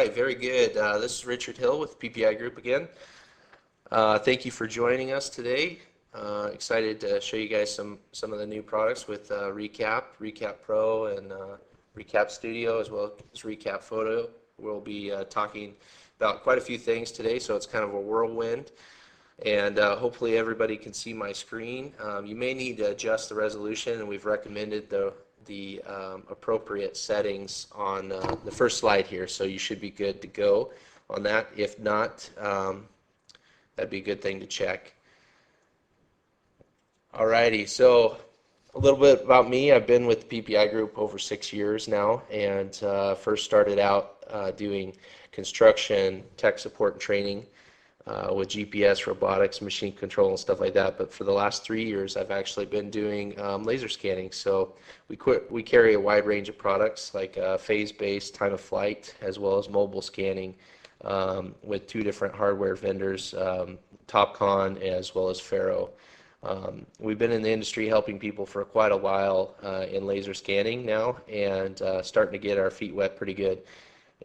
right, very good. This is Richard Hill with PPI Group again. Thank you for joining us today. Excited to show you guys some of the new products with Recap Pro, and Recap Studio, as well as Recap Photo. We'll be talking about quite a few things today, so it's kind of a whirlwind. And hopefully everybody can see my screen. You may need to adjust the resolution, and we've recommended the appropriate settings on the first slide here, so you should be good to go on that. If not, that'd be a good thing to check. Alrighty, so a little bit about me. I've been with the PPI Group over 6 years now, and first started out doing construction, tech support, and training with GPS, robotics, machine control, and stuff like that. But for the last 3 years, I've actually been doing laser scanning. So we carry a wide range of products like phase-based, time of flight, as well as mobile scanning with 2 different hardware vendors, Topcon as well as Faro. We've been in the industry helping people for quite a while in laser scanning now, and starting to get our feet wet pretty good.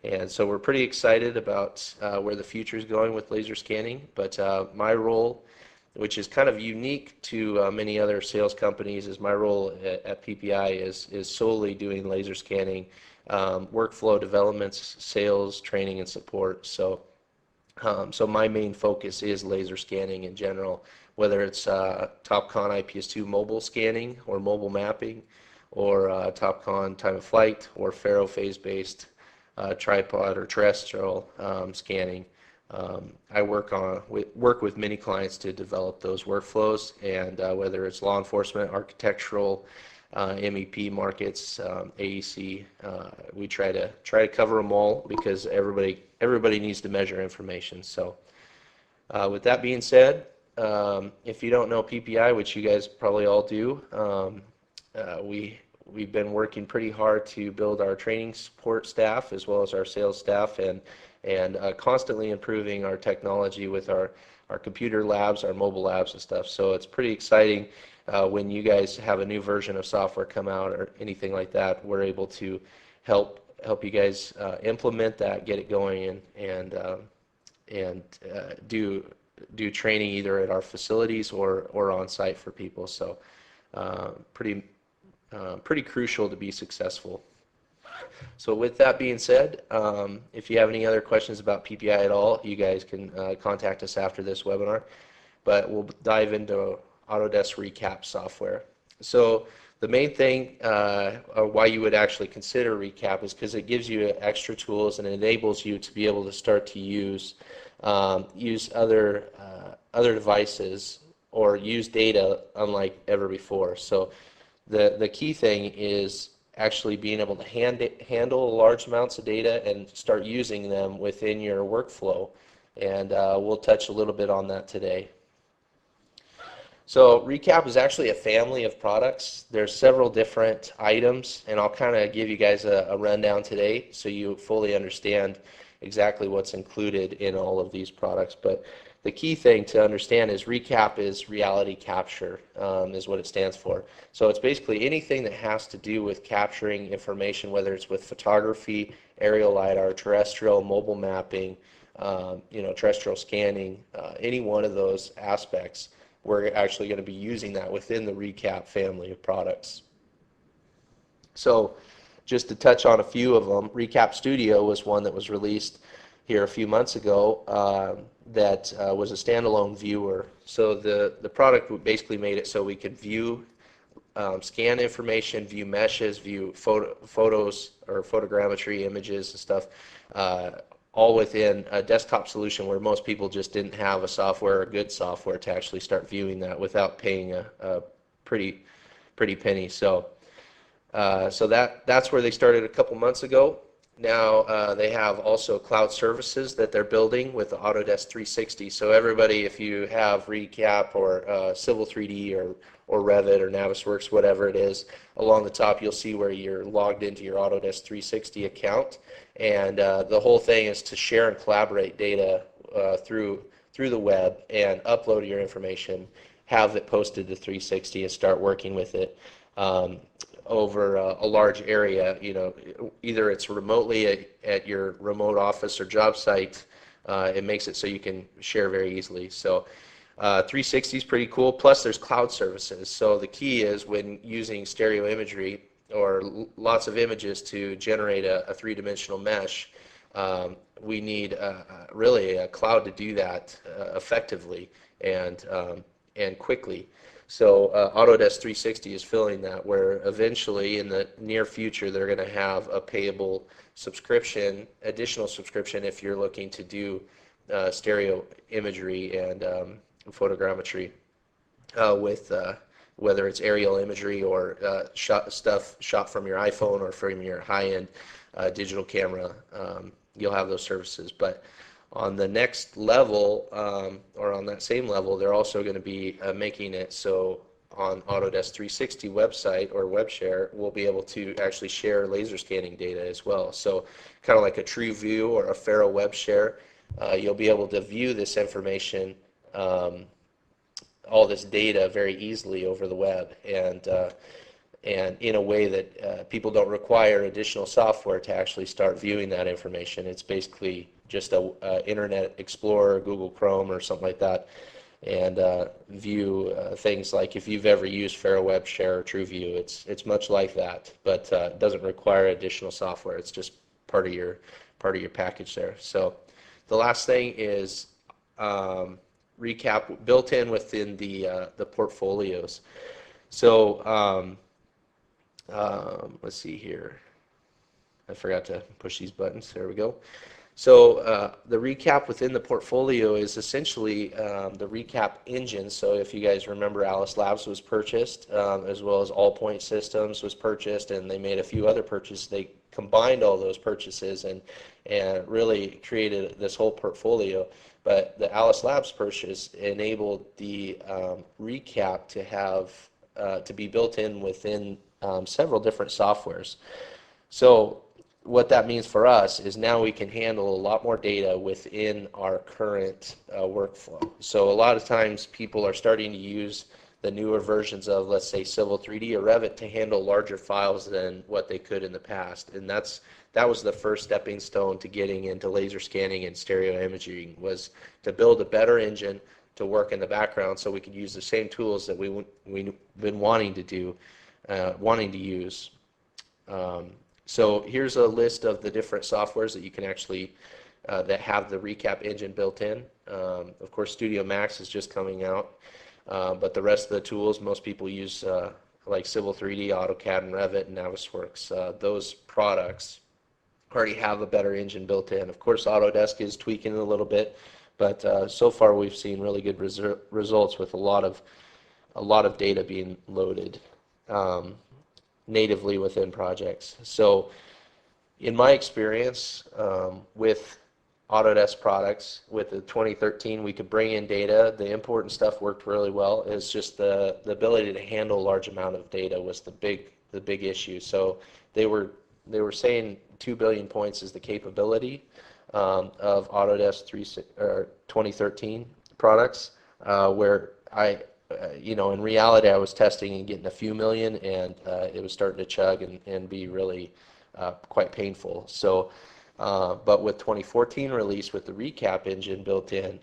And so we're pretty excited about where the future is going with laser scanning. But my role, which is kind of unique to many other sales companies, is my role at PPI is solely doing laser scanning, workflow developments, sales, training, and support. So my main focus is laser scanning in general, whether it's Topcon IPS2 mobile scanning or mobile mapping, or Topcon time of flight, or Faro phase-based tripod or terrestrial scanning. I work with many clients to develop those workflows, and whether it's law enforcement, architectural, MEP markets, AEC, we try to cover them all, because everybody needs to measure information. So with that being said, if you don't know PPI, which you guys probably all do, we've been working pretty hard to build our training support staff as well as our sales staff, and constantly improving our technology with our computer labs, our mobile labs and stuff. So it's pretty exciting when you guys have a new version of software come out or anything like that. We're able to help you guys implement that, get it going, and do training either at our facilities or on site for people. So pretty crucial to be successful. So with that being said, if you have any other questions about PPI at all, you guys can contact us after this webinar. But we'll dive into Autodesk Recap software. So the main thing why you would actually consider Recap is because it gives you extra tools and enables you to be able to start to use other devices or use data unlike ever before. So the key thing is actually being able to handle large amounts of data and start using them within your workflow, and we'll touch a little bit on that today. So Recap is actually a family of products. There's several different items, and I'll kind of give you guys a rundown today so you fully understand exactly what's included in all of these products. But the key thing to understand is Recap is reality capture, is what it stands for. So it's basically anything that has to do with capturing information, whether it's with photography, aerial LiDAR, terrestrial, mobile mapping, terrestrial scanning, any one of those aspects. We're actually going to be using that within the Recap family of products. So just to touch on a few of them, Recap Studio was one that was released here a few months ago that was a standalone viewer. So the product basically made it so we could view, scan information, view meshes, view photos or photogrammetry images and stuff, all within a desktop solution where most people just didn't have a software or good software to actually start viewing that without paying a pretty penny. So that's where they started a couple months ago. Now they have also cloud services that they're building with the Autodesk 360. So everybody, if you have Recap or Civil 3D or Revit or Navisworks, whatever it is, along the top you'll see where you're logged into your Autodesk 360 account, and the whole thing is to share and collaborate data through the web and upload your information, have it posted to 360, and start working with it. over a large area. Either it's remotely at your remote office or job site. It makes it so you can share very easily. So 360 is pretty cool. Plus, there's cloud services. So the key is when using stereo imagery or lots of images to generate a three-dimensional mesh, we need really a cloud to do that effectively and quickly. So Autodesk 360 is filling that, where eventually in the near future they're going to have a payable subscription, additional subscription if you're looking to do stereo imagery and photogrammetry with whether it's aerial imagery or stuff shot from your iPhone or from your high-end digital camera. You'll have those services. But on the next level, or on that same level, they're also going to be making it so on Autodesk 360 website or web share, we'll be able to actually share laser scanning data as well. So kind of like a true view or a Faro web share, you'll be able to view this information, all this data very easily over the web, and in a way that people don't require additional software to actually start viewing that information. It's basically just a Internet Explorer, Google Chrome, or something like that, and view things like if you've ever used Faro Web Share or TrueView, it's much like that, but it doesn't require additional software. It's just part of your package there. So the last thing is recap built in within the portfolios. So let's see here. I forgot to push these buttons. There we go. So the recap within the portfolio is essentially the recap engine. So if you guys remember, Alice Labs was purchased, as well as All Point Systems was purchased, and they made a few other purchases. They combined all those purchases and really created this whole portfolio. But the Alice Labs purchase enabled the recap to have to be built in within several different softwares. So what that means for us is now we can handle a lot more data within our current workflow. So a lot of times people are starting to use the newer versions of, let's say, Civil 3D or Revit to handle larger files than what they could in the past. And that was the first stepping stone to getting into laser scanning and stereo imaging, was to build a better engine to work in the background so we could use the same tools that we've been wanting to use. So here's a list of the different softwares that you can actually that have the recap engine built in. Of course, Studio Max is just coming out, but the rest of the tools most people use, like Civil 3D, AutoCAD, and Revit, and Navisworks. Those products already have a better engine built in. Of course, Autodesk is tweaking it a little bit, but so far we've seen really good results with a lot of data being loaded natively within projects. So in my experience with Autodesk products, with the 2013, we could bring in data. The import and stuff worked really well. It's just the ability to handle a large amount of data was the big issue. So they were saying 2 billion points is the capability of Autodesk 2013 products, where in reality, I was testing and getting a few million, and it was starting to chug and be really quite painful. So, but with 2014 release with the recap engine built in,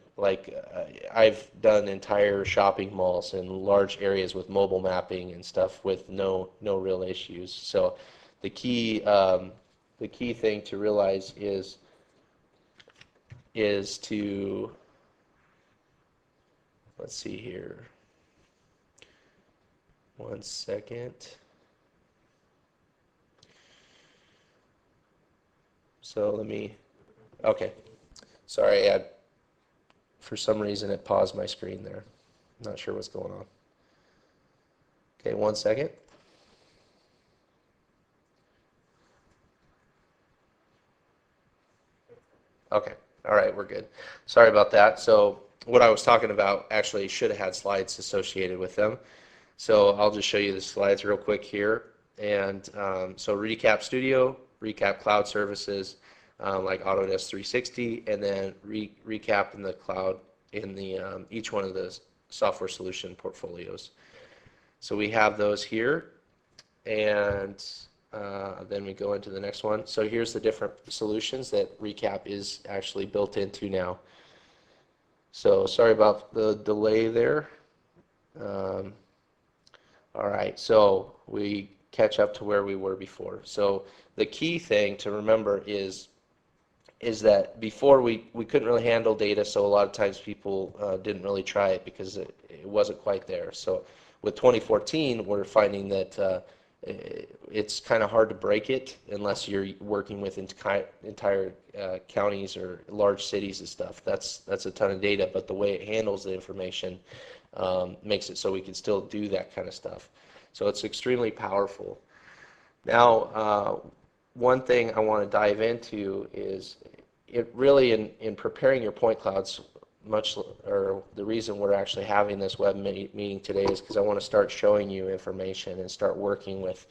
I've done entire shopping malls and large areas with mobile mapping and stuff with no real issues. So, the key thing to realize is to, let's see here. One second. So okay. Sorry, for some reason it paused my screen there. Not sure what's going on. Okay, one second. Okay, all right, we're good. Sorry about that. So what I was talking about actually should have had slides associated with them. So I'll just show you the slides real quick here. And so Recap Studio, Recap Cloud Services, like Autodesk 360, and then Recap in the cloud in the each one of the software solution portfolios. So we have those here. and then we go into the next one. So here's the different solutions that Recap is actually built into now. So sorry about the delay there. Um, all right, so we catch up to where we were before. So the key thing to remember is that before we couldn't really handle data, so a lot of times people didn't really try it because it wasn't quite there. So with 2014, we're finding that it's kind of hard to break it unless you're working with entire counties or large cities and stuff. That's a ton of data, but the way it handles the information makes it so we can still do that kind of stuff. So it's extremely powerful. Now, one thing I want to dive into is it really in preparing your point clouds, or the reason we're actually having this web meeting today is because I want to start showing you information and start working with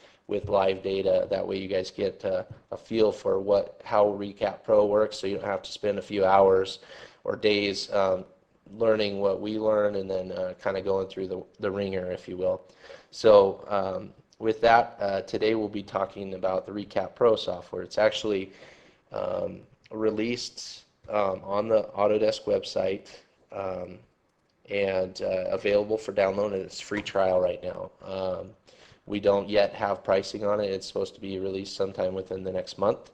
live data. That way you guys get a feel for how Recap Pro works, so you don't have to spend a few hours or days learning what we learn and then kind of going through the ringer, if you will. So with that, today we'll be talking about the Recap Pro software. It's actually released on the Autodesk website and available for download, and it's free trial right now. We don't yet have pricing on it. It's supposed to be released sometime within the next month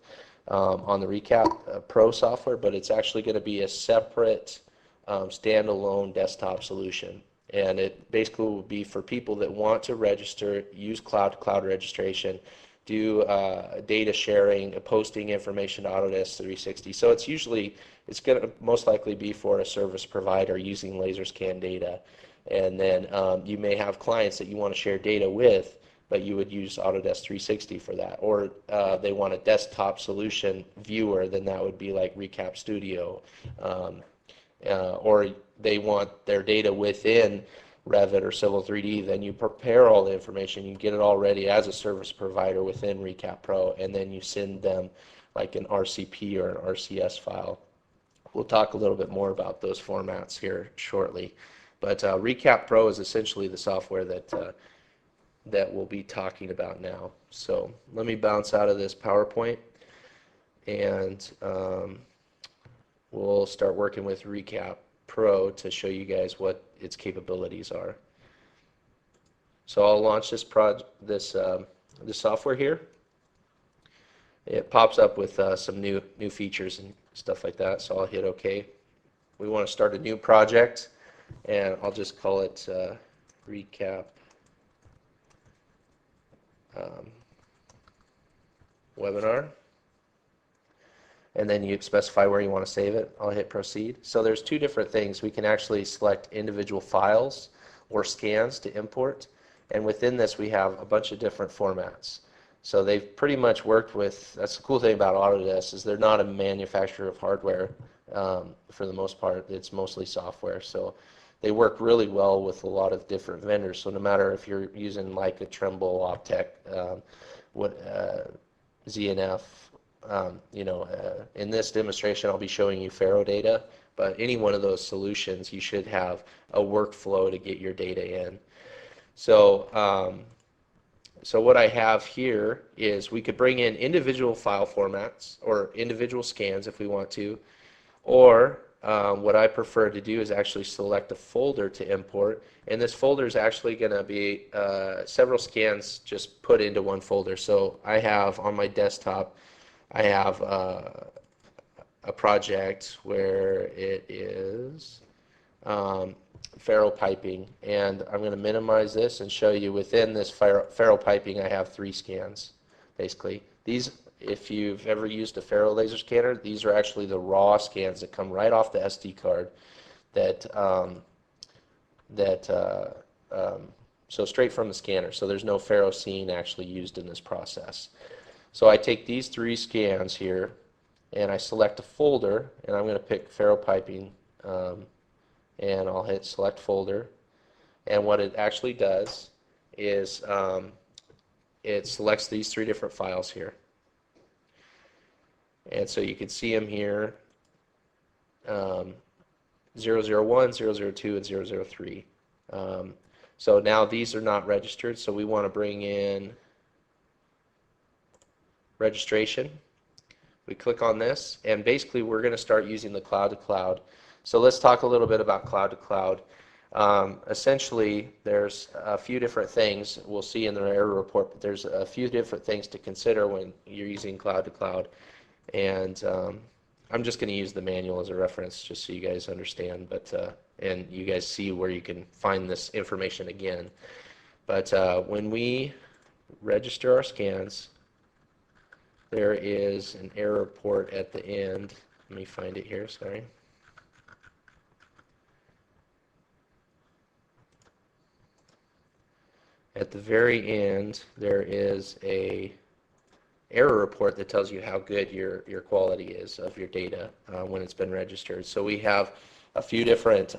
on the Recap Pro software, but it's actually going to be a separate standalone desktop solution. And it basically will be for people that want to register, use cloud-to-cloud registration, do data sharing, posting information to Autodesk 360. So it's going to most likely be for a service provider using LaserScan data. And then you may have clients that you want to share data with, but you would use Autodesk 360 for that. Or they want a desktop solution viewer, then that would be like Recap Studio. Or they want their data within Revit or Civil 3D, then you prepare all the information, you get it all ready as a service provider within Recap Pro, and then you send them like an RCP or an RCS file. We'll talk a little bit more about those formats here shortly. But Recap Pro is essentially the software that we'll be talking about now. So let me bounce out of this PowerPoint, and we'll start working with Recap Pro to show you guys what its capabilities are. So I'll launch this software here. It pops up with some new features and stuff like that. So I'll hit OK. We want to start a new project, and I'll just call it Recap Webinar. And then you specify where you want to save it. I'll hit proceed. So there's two different things. We can actually select individual files or scans to import, and within this we have a bunch of different formats. So they've pretty much worked with, that's the cool thing about Autodesk, is they're not a manufacturer of hardware for the most part. It's mostly software. So they work really well with a lot of different vendors. So no matter if you're using like a Trimble, Optech, ZNF, in this demonstration I'll be showing you Faro data, but any one of those solutions you should have a workflow to get your data in. So so what I have here is we could bring in individual file formats or individual scans if we want to, or what I prefer to do is actually select a folder to import, and this folder is actually going to be several scans just put into one folder. So I have on my desktop, I have a project where it is ferro piping, and I'm going to minimize this and show you within this ferro piping I have 3 scans basically. These, if you've ever used a ferro laser scanner, these are actually the raw scans that come right off the SD card so straight from the scanner, so there's no ferro scene actually used in this process. So I take these 3 scans here and I select a folder, and I'm going to pick ferro piping, and I'll hit select folder, and what it actually does is it selects these 3 different files here, and so you can see them here, 001, 002, and 003. So now these are not registered, so we want to bring in registration. We click on this, and basically we're going to start using the cloud to cloud. So let's talk a little bit about cloud to cloud. Essentially, there's a few different things we'll see in the error report, but there's a few different things to consider when you're using cloud to cloud. And I'm just going to use the manual as a reference just so you guys understand, but and you guys see where you can find this information again. But when we register our scans, there is an error report at the end. Let me find it here, sorry. At the very end, there is a error report that tells you how good your quality is of your data when it's been registered. So we have a few different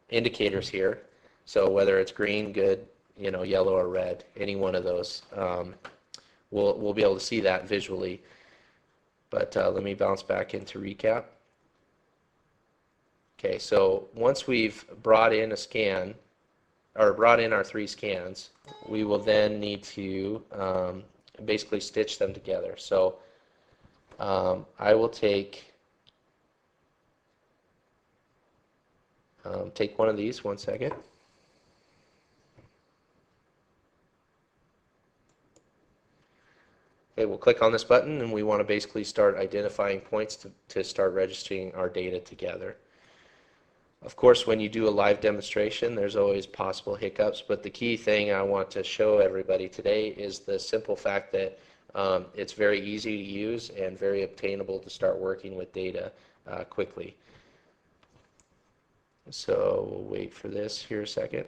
indicators here. So whether it's green, good, yellow or red, any one of those, we'll be able to see that visually. But let me bounce back into recap. Okay, so once we've brought in a scan, or brought in our 3 scans, we will then need to basically stitch them together. So I will take one of these, one second. Okay, we'll click on this button, and we want to basically start identifying points to start registering our data together. Of course, when you do a live demonstration, there's always possible hiccups, but the key thing I want to show everybody today is the simple fact that it's very easy to use and very obtainable to start working with data quickly. So we'll wait for this here a second.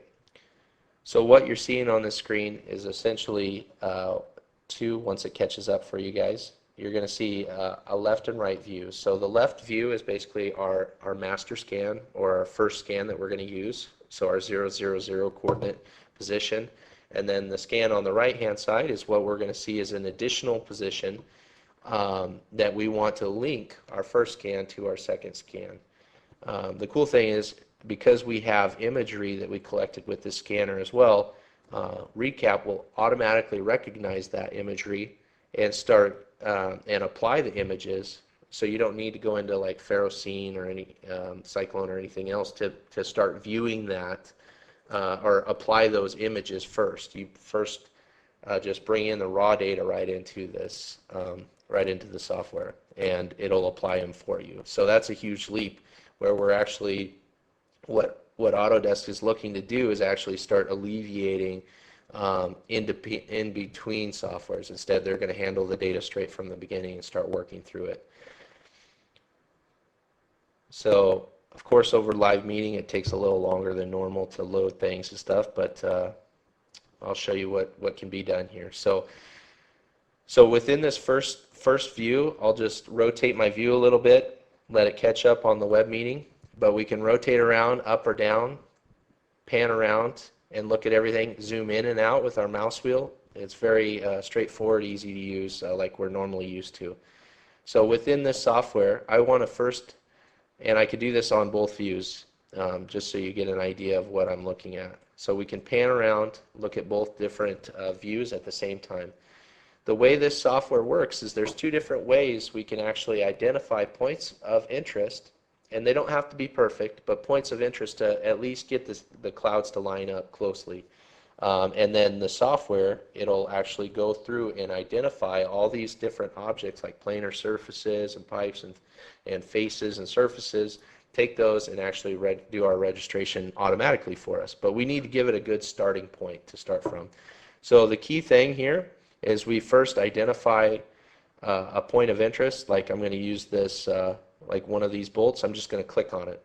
So what you're seeing on the screen is essentially once it catches up for you guys, you're going to see a left and right view. So the left view is basically our master scan, or our first scan that we're going to use, so our 000 coordinate position. And then the scan on the right hand side is what we're going to see as an additional position that we want to link our first scan to our second scan. The cool thing is, because we have imagery that we collected with this scanner as well, Recap will automatically recognize that imagery and start and apply the images. So you don't need to go into like Ferrocene or any Cyclone or anything else to start viewing that or apply those images first. You first just bring in the raw data right into this, right into the software, and it'll apply them for you. So that's a huge leap, where we're actually, what Autodesk is looking to do is actually start alleviating in between softwares. Instead, they're going to handle the data straight from the beginning and start working through it. So, of course, over live meeting, it takes a little longer than normal to load things and stuff, but I'll show you what can be done here. So within this first view, I'll just rotate my view a little bit, let it catch up on the web meeting, but we can rotate around, up or down, pan around, and look at everything, zoom in and out with our mouse wheel. It's very straightforward, easy to use, like we're normally used to. So within this software, I want to first, and I could do this on both views, just so you get an idea of what I'm looking at. So we can pan around, look at both different views at the same time. The way this software works is there's 2 different ways we can actually identify points of interest, and they don't have to be perfect, but points of interest to at least get the clouds to line up closely. And then the software, it'll actually go through and identify all these different objects like planar surfaces and pipes and faces and surfaces, take those and actually do our registration automatically for us. But we need to give it a good starting point to start from. So the key thing here is we first identify a point of interest. Like I'm going to use this, like one of these bolts. I'm just going to click on it.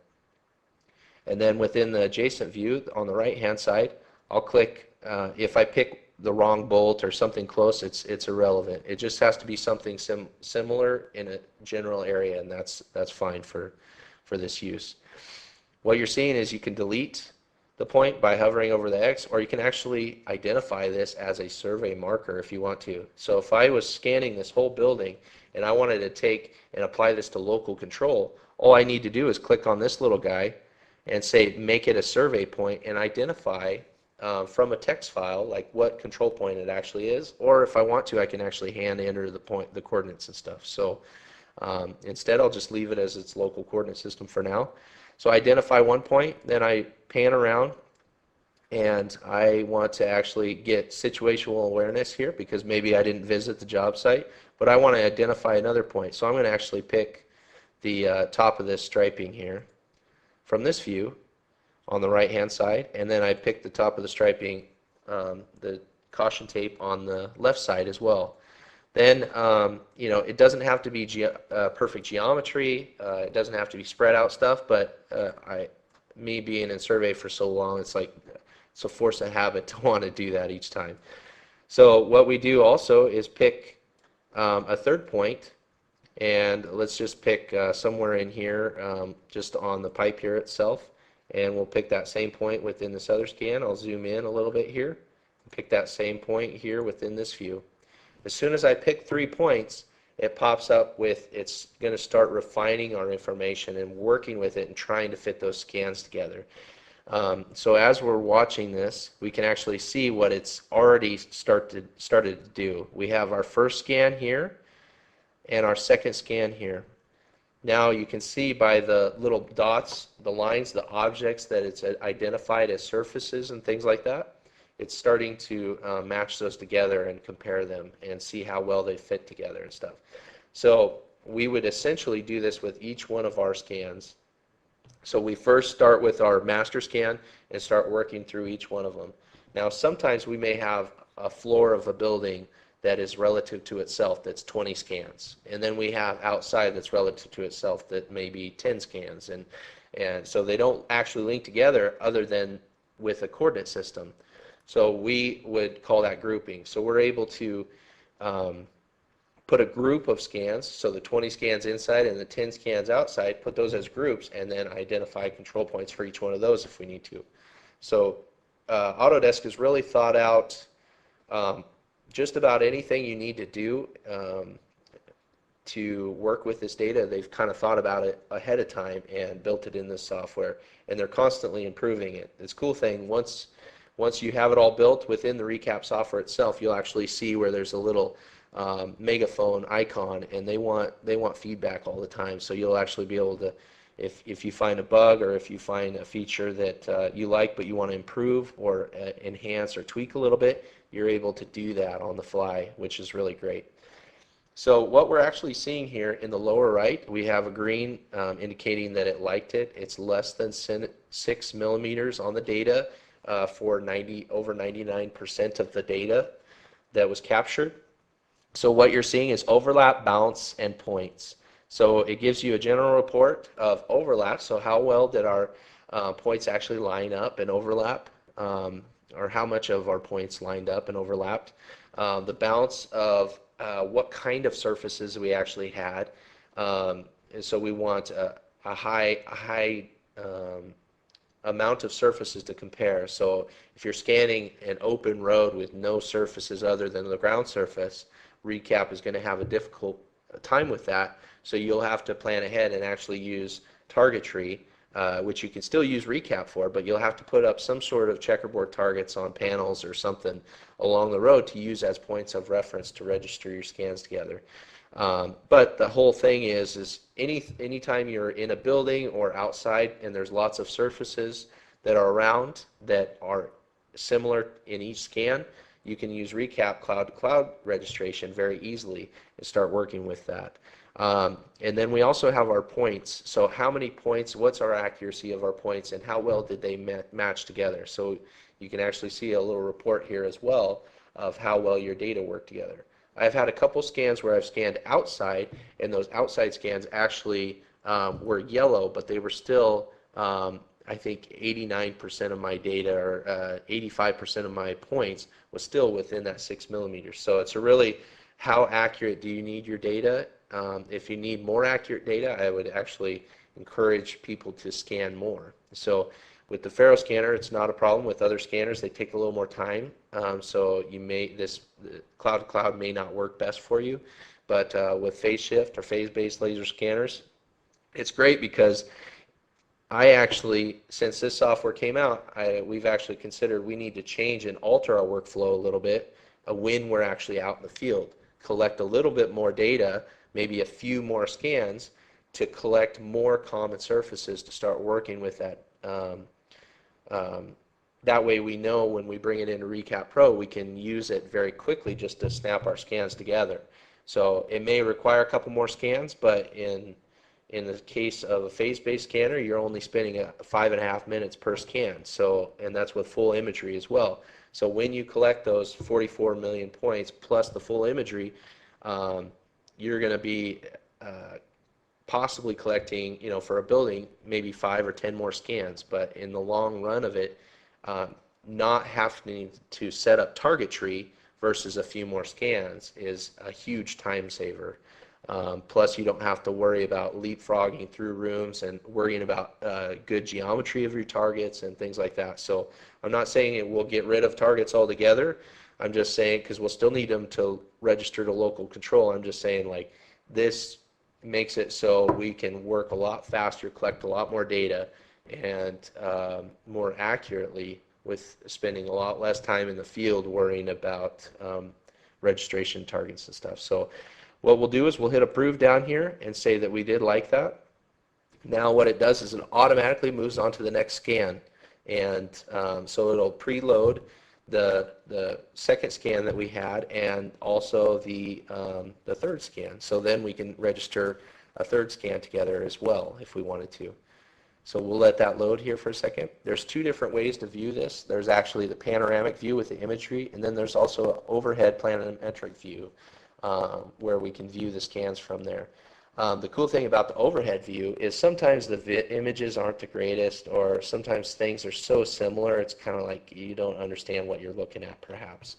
And then within the adjacent view on the right hand side, I'll click. If I pick the wrong bolt or something close, it's irrelevant. It just has to be something similar in a general area, and that's fine for this use. What you're seeing is you can delete the point by hovering over the X, or you can actually identify this as a survey marker if you want to. So if I was scanning this whole building and I wanted to take and apply this to local control, all I need to do is click on this little guy and say make it a survey point and identify from a text file, like what control point it actually is, or if I want to, I can actually hand enter the coordinates and stuff. So instead, I'll just leave it as its local coordinate system for now. So I identify one point, then I pan around, and I want to actually get situational awareness here because maybe I didn't visit the job site, but I want to identify another point. So I'm going to actually pick the top of this striping here from this view on the right hand side, and then I pick the top of the striping, the caution tape on the left side as well. Then, it doesn't have to be perfect geometry. It doesn't have to be spread out stuff, but me being in survey for so long, it's like it's a force of habit to want to do that each time. So what we do also is pick a third point, and let's just pick somewhere in here, just on the pipe here itself, and we'll pick that same point within this other scan. I'll zoom in a little bit here, and pick that same point here within this view. As soon as I pick 3 points, it pops up with, it's going to start refining our information and working with it and trying to fit those scans together. So as we're watching this, we can actually see what it's already started to do. We have our first scan here and our second scan here. Now you can see by the little dots, the lines, the objects that it's identified as surfaces and things like that. It's starting to match those together and compare them and see how well they fit together and stuff. So we would essentially do this with each one of our scans. So we first start with our master scan and start working through each one of them. Now sometimes we may have a floor of a building that is relative to itself that's 20 scans. And then we have outside that's relative to itself that may be 10 scans. And so they don't actually link together other than with a coordinate system. So we would call that grouping. So we're able to put a group of scans, so the 20 scans inside and the 10 scans outside, put those as groups, and then identify control points for each one of those if we need to. So Autodesk has really thought out just about anything you need to do to work with this data. They've kind of thought about it ahead of time and built it in this software, and they're constantly improving it. This cool thing, once you have it all built within the recap software itself, you'll actually see where there's a little megaphone icon, and they want feedback all the time. So you'll actually be able to, if you find a bug or if you find a feature that you like but you want to improve or enhance or tweak a little bit, you're able to do that on the fly, which is really great. So what we're actually seeing here in the lower right, we have a green indicating that it liked it. It's less than 6 millimeters on the data for over 99% of the data that was captured. So what you're seeing is overlap, bounce, and points. So it gives you a general report of overlap, so how well did our points actually line up and overlap, or how much of our points lined up and overlapped. The bounce of what kind of surfaces we actually had. And so we want a high amount of surfaces to compare. So if you're scanning an open road with no surfaces other than the ground surface, recap is going to have a difficult time with that. So you'll have to plan ahead and actually use targetry, which you can still use recap for, but you'll have to put up some sort of checkerboard targets on panels or something along the road to use as points of reference to register your scans together. But the whole thing is anytime you're in a building or outside and there's lots of surfaces that are around that are similar in each scan, you can use recap cloud-to-cloud registration very easily and start working with that. And then we also have our points. So how many points, what's our accuracy of our points, and how well did they match together? So you can actually see a little report here as well of how well your data work together. I've had a couple scans where I've scanned outside, and those outside scans actually were yellow, but they were still, I think 89% of my data or 85% of my points was still within that 6 millimeters. So it's a really, how accurate do you need your data? If you need more accurate data, I would actually encourage people to scan more. So with the Faro scanner, it's not a problem. With other scanners, they take a little more time. So this cloud-to-cloud may not work best for you. But with phase shift or phase-based laser scanners, it's great because I actually, since this software came out, we've actually considered we need to change and alter our workflow a little bit when we're actually out in the field. Collect a little bit more data, maybe a few more scans to collect more common surfaces to start working with that. Um, that way we know when we bring it into Recap Pro, we can use it very quickly just to snap our scans together. So it may require a couple more scans, but in the case of a phase-based scanner, you're only spending 5.5 minutes per scan. So, and that's with full imagery as well. So when you collect those 44 million points plus the full imagery, you're going to be possibly collecting, for a building, maybe 5 or 10 more scans. But in the long run of it, not having to set up target tree versus a few more scans is a huge time saver. Plus, you don't have to worry about leapfrogging through rooms and worrying about good geometry of your targets and things like that. So I'm not saying it will get rid of targets altogether. I'm just saying, because we'll still need them to register to local control, I'm just saying like this makes it so we can work a lot faster, collect a lot more data, and more accurately with spending a lot less time in the field worrying about registration targets and stuff. So what we'll do is we'll hit approve down here and say that we did like that. Now what it does is it automatically moves on to the next scan. And so it'll preload the second scan that we had and also the third scan. So then we can register a third scan together as well if we wanted to. So we'll let that load here for a second. There's two different ways to view this. There's actually the panoramic view with the imagery, and then there's also an overhead planimetric view where we can view the scans from there. The cool thing about the overhead view is sometimes the images aren't the greatest, or sometimes things are so similar it's kind of like you don't understand what you're looking at perhaps,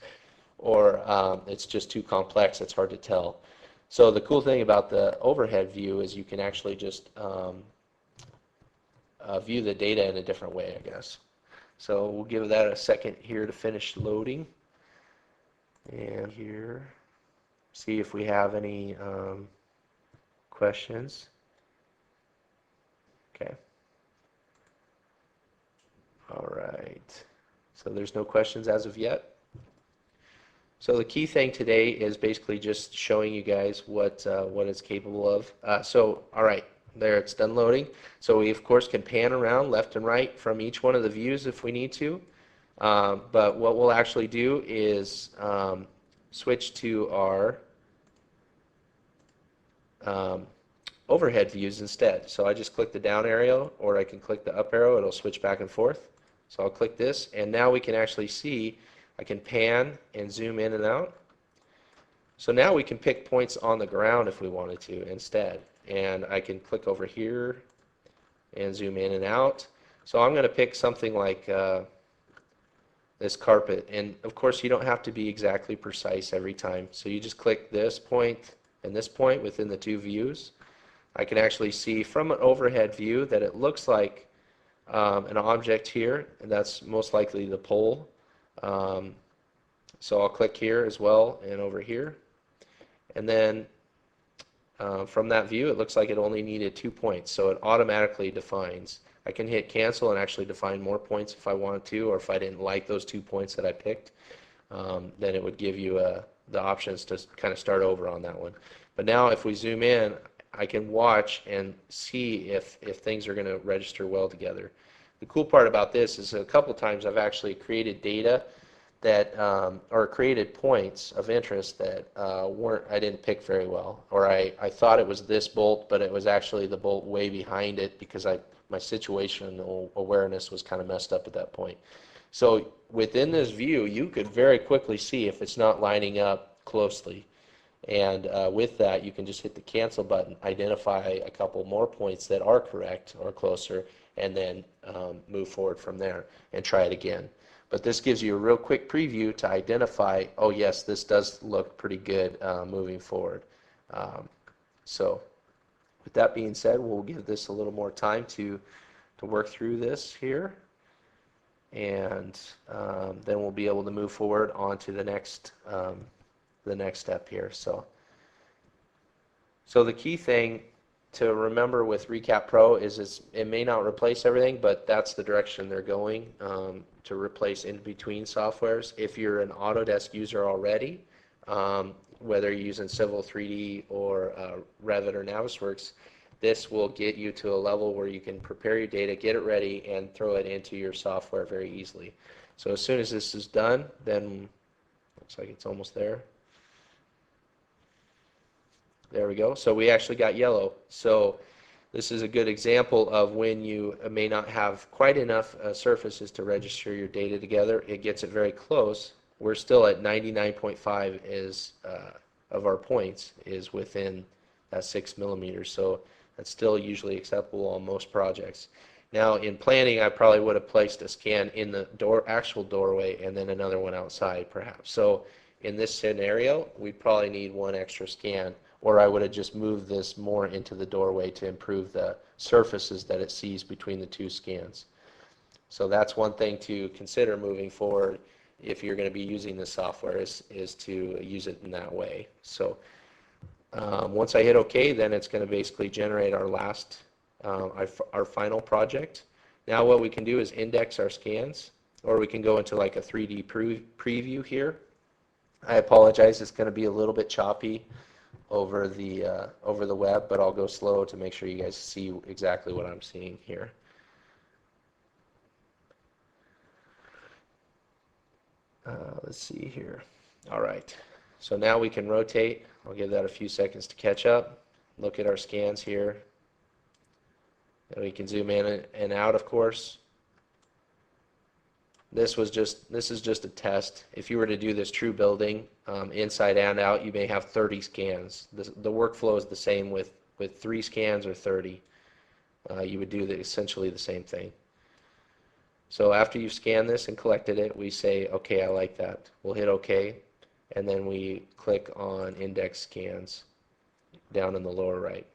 or it's just too complex, it's hard to tell. So the cool thing about the overhead view is you can actually just view the data in a different way, I guess. So we'll give that a second here to finish loading. And here, see if we have any questions. Okay. All right. So there's no questions as of yet. So the key thing today is basically just showing you guys what it's capable of. All right, there it's done loading. So we of course can pan around left and right from each one of the views if we need to. But what we'll actually do is switch to our overhead views instead. So I just click the down arrow, or I can click the up arrow. It'll switch back and forth. So I'll click this, and now we can actually see, I can pan and zoom in and out. So now we can pick points on the ground if we wanted to instead. And I can click over here and zoom in and out. So I'm going to pick something like this carpet. And of course you don't have to be exactly precise every time. So you just click this point and this point within the two views. I can actually see from an overhead view that it looks like an object here, and that's most likely the pole. So I'll click here as well and over here. And then from that view, it looks like it only needed 2 points, so it automatically defines. I can hit cancel and actually define more points if I wanted to, or if I didn't like those 2 points that I picked, then it would give you the options to kind of start over on that one. But now if we zoom in, I can watch and see if things are going to register well together. The cool part about this is a couple times I've actually created data that or created points of interest that I didn't pick very well, or I thought it was this bolt, but it was actually the bolt way behind it because my situational awareness was kind of messed up at that point. So within this view, you could very quickly see if it's not lining up closely. And with that, you can just hit the cancel button, identify a couple more points that are correct or closer, and then move forward from there and try it again. But this gives you a real quick preview to identify, oh yes, this does look pretty good moving forward. So with that being said, we'll give this a little more time to work through this here. And then we'll be able to move forward on to the next step here. So the key thing to remember with Recap Pro is it may not replace everything, but that's the direction they're going, to replace in-between softwares. If you're an Autodesk user already, whether you're using Civil 3D or Revit or Navisworks, this will get you to a level where you can prepare your data, get it ready, and throw it into your software very easily. So as soon as this is done, then looks like it's almost there. There we go. So we actually got yellow. So this is a good example of when you may not have quite enough surfaces to register your data together. It gets it very close. We're still at 99.5 is of our points is within that 6 millimeters. So that's still usually acceptable on most projects. Now in planning, I probably would have placed a scan in the actual doorway and then another one outside perhaps. So in this scenario, we'd probably need one extra scan, or I would have just moved this more into the doorway to improve the surfaces that it sees between the two scans. So that's one thing to consider moving forward if you're going to be using this software is to use it in that way. So once I hit OK, then it's going to basically generate our last, our final project. Now what we can do is index our scans, or we can go into like a 3D preview here. I apologize, it's going to be a little bit choppy over the web, but I'll go slow to make sure you guys see exactly what I'm seeing here. Let's see here. All right, so now we can rotate. I'll give that a few seconds to catch up. Look at our scans here. And we can zoom in and out, of course. This is just a test. If you were to do this true building inside and out, you may have 30 scans. The workflow is the same with 3 scans or 30. You would do essentially the same thing. So after you've scanned this and collected it, we say, okay, I like that. We'll hit OK, and then we click on Index Scans down in the lower right.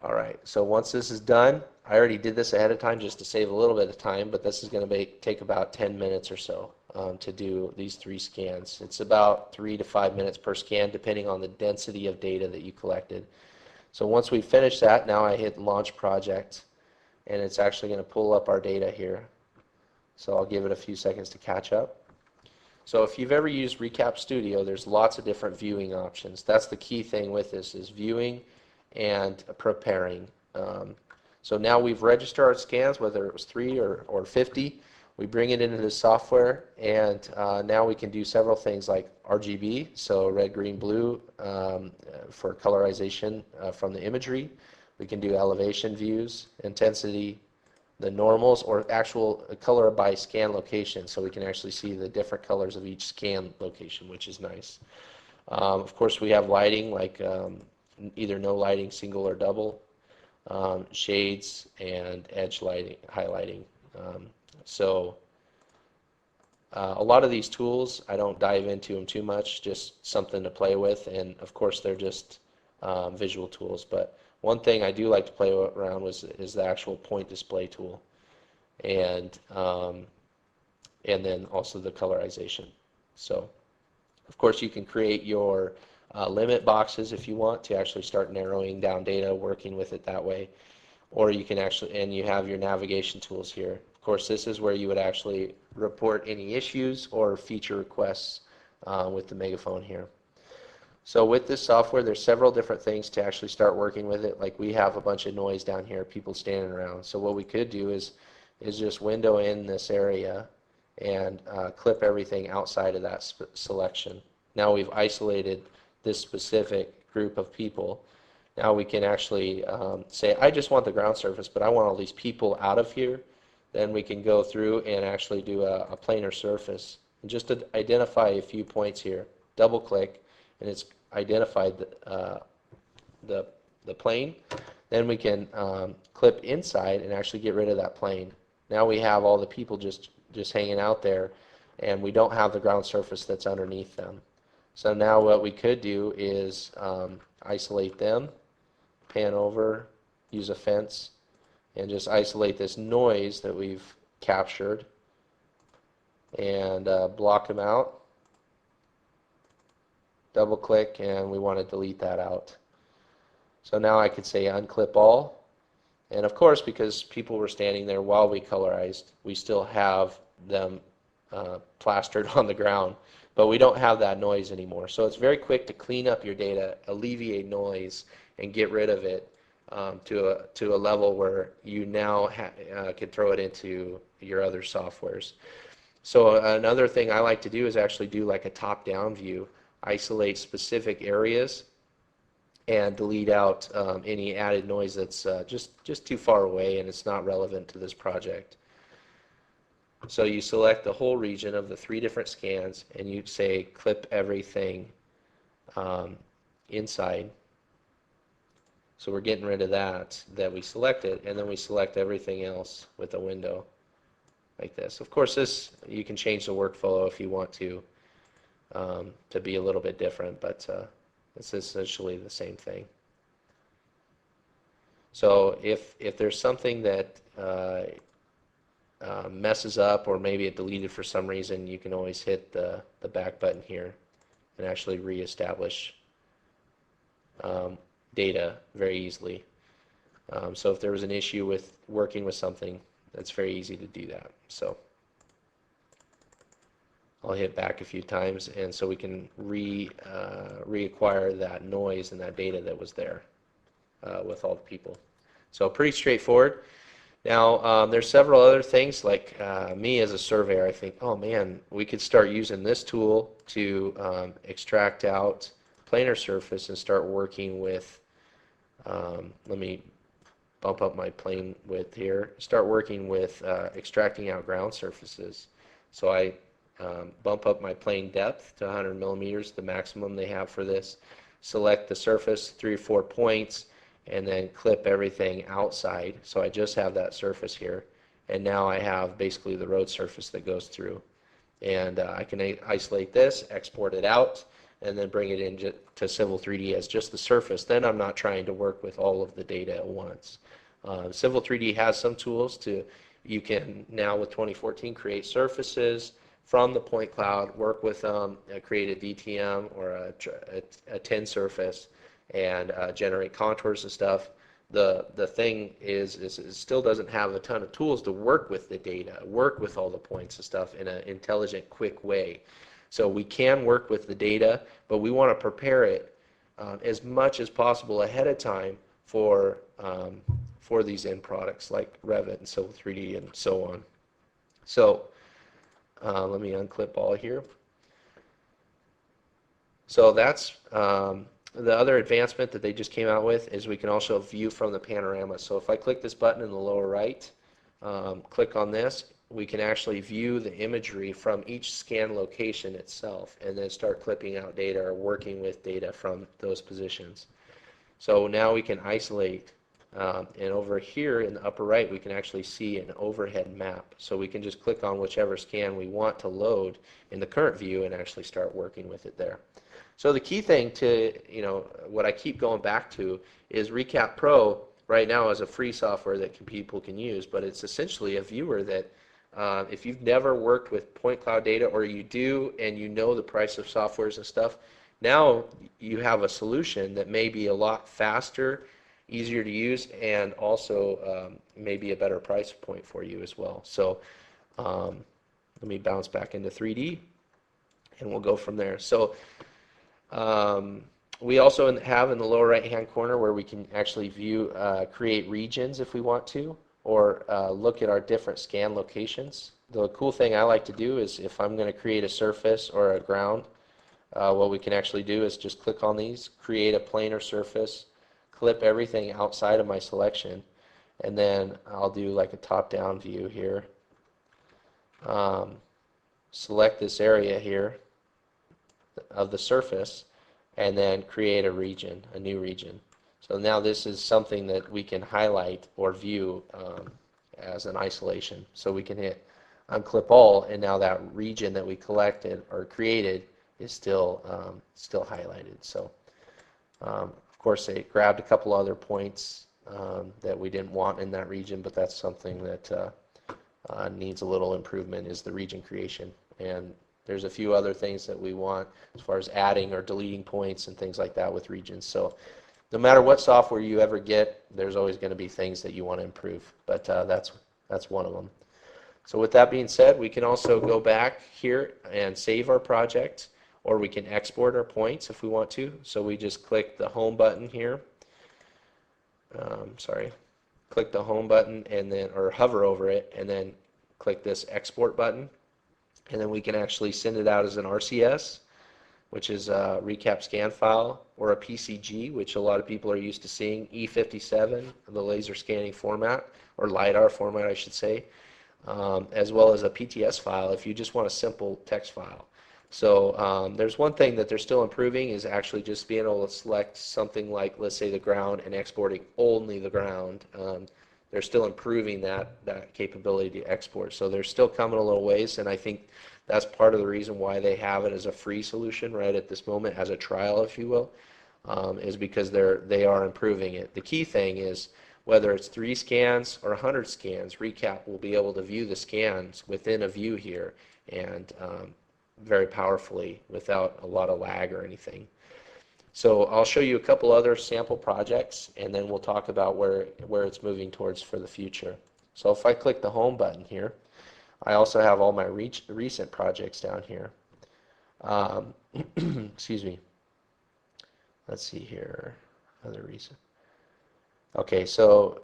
All right, so once this is done, I already did this ahead of time just to save a little bit of time, but this is going to take about 10 minutes or so to do these 3 scans. It's about 3 to 5 minutes per scan, depending on the density of data that you collected. So once we finish that, now I hit Launch Project, and it's actually going to pull up our data here. So I'll give it a few seconds to catch up. So if you've ever used Recap Studio, there's lots of different viewing options. That's the key thing with this, is viewing and preparing. So now we've registered our scans, whether it was 3 or 50. We bring it into the software, and now we can do several things like RGB, so red, green, blue, for colorization from the imagery. We can do elevation views, intensity, the normals, or actual color by scan location, so we can actually see the different colors of each scan location, which is nice. Of course, we have lighting, like either no lighting, single or double, shades, and edge lighting, highlighting. A lot of these tools, I don't dive into them too much, just something to play with, and of course they're just visual tools. But one thing I do like to play around with is the actual point display tool, and then also the colorization. So of course you can create your limit boxes if you want to actually start narrowing down data, working with it that way. Or you can actually, and you have your navigation tools here. Of course, this is where you would actually report any issues or feature requests with the megaphone here. So with this software, there's several different things to actually start working with it. Like we have a bunch of noise down here, people standing around. So what we could do is just window in this area and clip everything outside of that selection. Now we've isolated this specific group of people. Now we can actually say, I just want the ground surface, but I want all these people out of here. Then we can go through and actually do a planar surface. And just to identify a few points here, double click, and it's identified the plane. Then we can clip inside and actually get rid of that plane. Now we have all the people just hanging out there, and we don't have the ground surface that's underneath them. So now what we could do is isolate them, pan over, use a fence, and just isolate this noise that we've captured, and block them out. Double click, and we want to delete that out. So now I could say unclip all. And of course, because people were standing there while we colorized, we still have them plastered on the ground, but we don't have that noise anymore. So it's very quick to clean up your data, alleviate noise, and get rid of it to a level where you now can throw it into your other softwares. So another thing I like to do is actually do like a top-down view, isolate specific areas, and delete out any added noise that's just too far away and it's not relevant to this project. So you select the whole region of the 3 different scans and you say clip everything inside. So we're getting rid of that we selected, and then we select everything else with a window like this. Of course, this you can change the workflow if you want to be a little bit different, but it's essentially the same thing. So if there's something that messes up, or maybe it deleted for some reason, you can always hit the back button here and actually reestablish data very easily. So if there was an issue with working with something, that's very easy to do that. So I'll hit back a few times, and so we can reacquire that noise and that data that was there with all the people. So pretty straightforward. Now there's several other things, like me as a surveyor, I think, oh man, we could start using this tool to extract out planar surface and start working with, let me bump up my plane width here, start working with extracting out ground surfaces. So I bump up my plane depth to 100 millimeters, the maximum they have for this, select the surface 3 or 4 points, and then clip everything outside. So I just have that surface here, and now I have basically the road surface that goes through. And I can isolate this, export it out, and then bring it into Civil 3D as just the surface. Then I'm not trying to work with all of the data at once. Civil 3D has some tools you can now with 2014 create surfaces from the point cloud, work with them, create a DTM or a tin surface, and generate contours and stuff. The thing is it still doesn't have a ton of tools to work with the data, work with all the points and stuff in an intelligent, quick way. So we can work with the data, but we want to prepare it as much as possible ahead of time for these end products like Revit and Civil 3D and so on. So let me unclip all here. So that's the other advancement that they just came out with, is we can also view from the panorama. So if I click this button in the lower right, click on this, we can actually view the imagery from each scan location itself and then start clipping out data or working with data from those positions. So now we can isolate, and over here in the upper right we can actually see an overhead map. So we can just click on whichever scan we want to load in the current view and actually start working with it there. So the key thing to, what I keep going back to is Recap Pro right now is a free software that people can use, but it's essentially a viewer that if you've never worked with point cloud data, or you do and you know the price of softwares and stuff, now you have a solution that may be a lot faster, easier to use, and also maybe a better price point for you as well. So let me bounce back into 3D and we'll go from there. So we also have in the lower right hand corner where we can actually view, create regions if we want to, or look at our different scan locations. The cool thing I like to do is if I'm going to create a surface or a ground, what we can actually do is just click on these, create a planar surface, clip everything outside of my selection, and then I'll do like a top-down view here. Select this area here of the surface, and then create a region, a new region. So now this is something that we can highlight or view as an isolation. So we can hit unclip all, and now that region that we collected or created is still highlighted. So of course they grabbed a couple other points that we didn't want in that region, but that's something that needs a little improvement, is the region creation. And there's a few other things that we want as far as adding or deleting points and things like that with regions. So no matter what software you ever get, there's always going to be things that you want to improve, but that's one of them. So with that being said, we can also go back here and save our project, or we can export our points if we want to. So we just click the home button here. Click the home button and then, or hover over it, and then click this export button, and then we can actually send it out as an RCS, which is a recap scan file, or a PCG, which a lot of people are used to seeing, E57, the laser scanning format, or LiDAR format, I should say, as well as a PTS file if you just want a simple text file. So there's one thing that they're still improving is actually just being able to select something like, let's say, the ground and exporting only the ground. They're still improving that capability to export. So they're still coming a little ways, and I think that's part of the reason why they have it as a free solution right at this moment, as a trial, if you will, is because they are improving it. The key thing is whether it's 3 scans or 100 scans, Recap will be able to view the scans within a view here, and very powerfully without a lot of lag or anything. So I'll show you a couple other sample projects, and then we'll talk about where it's moving towards for the future. So if I click the home button here, I also have all my recent projects down here. Excuse me. Let's see here. Other recent. Okay, so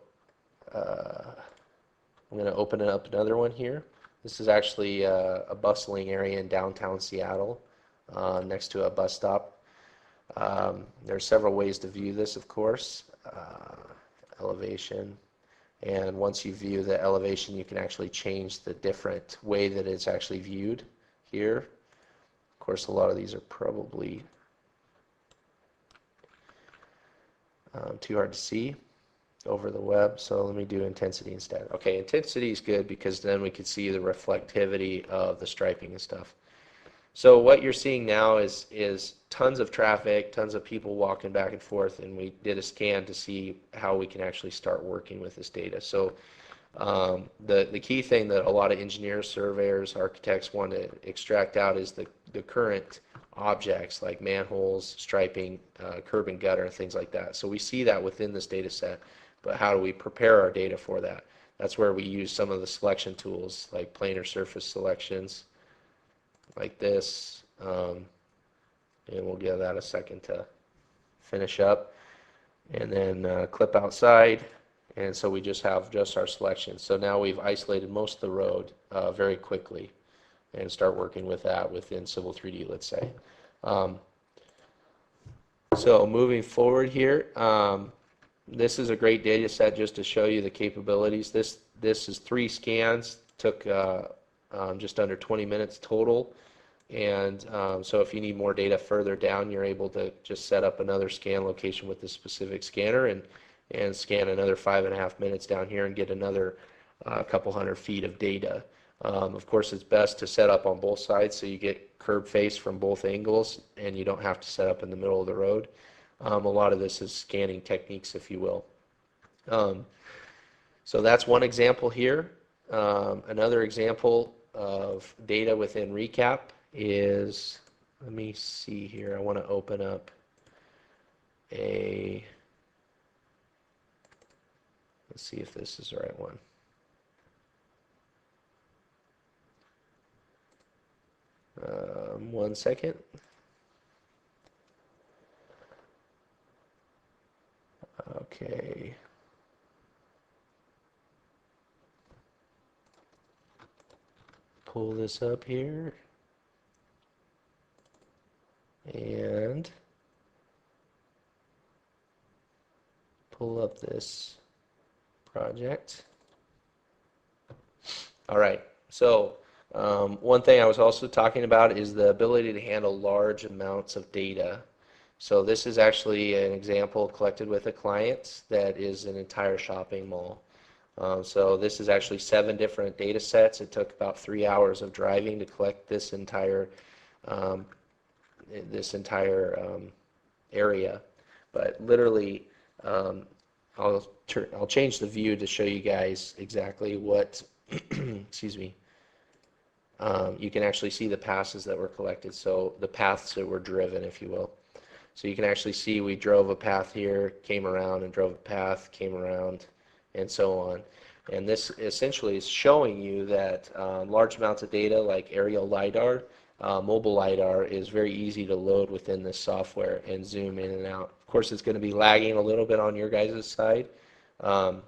I'm going to open up another one here. This is actually a bustling area in downtown Seattle, next to a bus stop. There are several ways to view this, of course. Elevation. And once you view the elevation, you can actually change the different way that it's actually viewed here. Of course, a lot of these are probably too hard to see over the web, so let me do intensity instead. Okay, intensity is good because then we can see the reflectivity of the striping and stuff. So what you're seeing now is tons of traffic, tons of people walking back and forth, and we did a scan to see how we can actually start working with this data. So the key thing that a lot of engineers, surveyors, architects want to extract out is the current objects like manholes, striping, curb and gutter, and things like that. So we see that within this data set, but how do we prepare our data for that? That's where we use some of the selection tools like planar surface selections like this, and we'll give that a second to finish up, and then clip outside, and so we just have our selection. So now we've isolated most of the road very quickly, and start working with that within Civil 3D, let's say. So moving forward here, this is a great data set just to show you the capabilities. This is 3 scans, took just under 20 minutes total, and so if you need more data further down, you're able to just set up another scan location with the specific scanner and scan another 5.5 minutes down here and get another couple hundred feet of data. Of course, it's best to set up on both sides so you get curb face from both angles and you don't have to set up in the middle of the road. A lot of this is scanning techniques, if you will. So that's one example here. Another example of data within Recap is, let me see here, I want to open up let's see if this is the right one. One second. Okay. Pull this up here. And pull up this project. All right. So one thing I was also talking about is the ability to handle large amounts of data. So this is actually an example collected with a client that is an entire shopping mall. So this is actually 7 different data sets. It took about 3 hours of driving to collect this entire area. But literally, I'll change the view to show you guys exactly what, excuse me, you can actually see the passes that were collected, so the paths that were driven, if you will. So you can actually see we drove a path here, came around and drove a path, came around, and so on. And this essentially is showing you that large amounts of data like aerial LiDAR, mobile LiDAR is very easy to load within this software and zoom in and out. Of course, it's going to be lagging a little bit on your guys' side, um,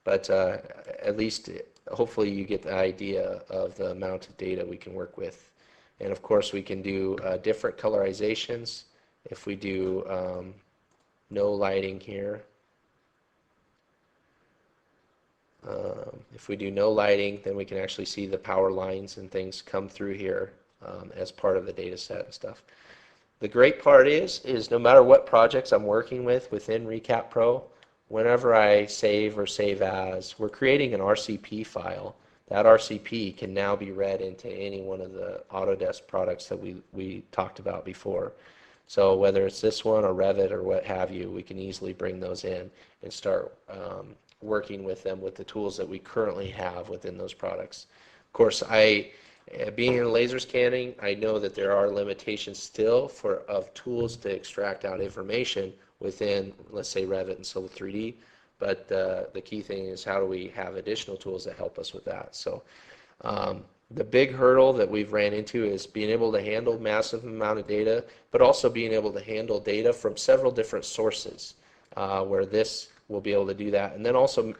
but at least hopefully you get the idea of the amount of data we can work with. And of course, we can do different colorizations. If we do no lighting here, if we do no lighting, then we can actually see the power lines and things come through here as part of the data set and stuff. The great part is no matter what projects I'm working with within Recap Pro, whenever I save or save as, we're creating an RCP file. That RCP can now be read into any one of the Autodesk products that we talked about before. So whether it's this one or Revit or what have you, we can easily bring those in and start working with them with the tools that we currently have within those products. Of course, being in laser scanning, I know that there are limitations still of tools to extract out information within, let's say, Revit and Civil 3D, but the key thing is how do we have additional tools that help us with that. So the big hurdle that we've ran into is being able to handle massive amount of data, but also being able to handle data from several different sources, where this will be able to do that. And then also,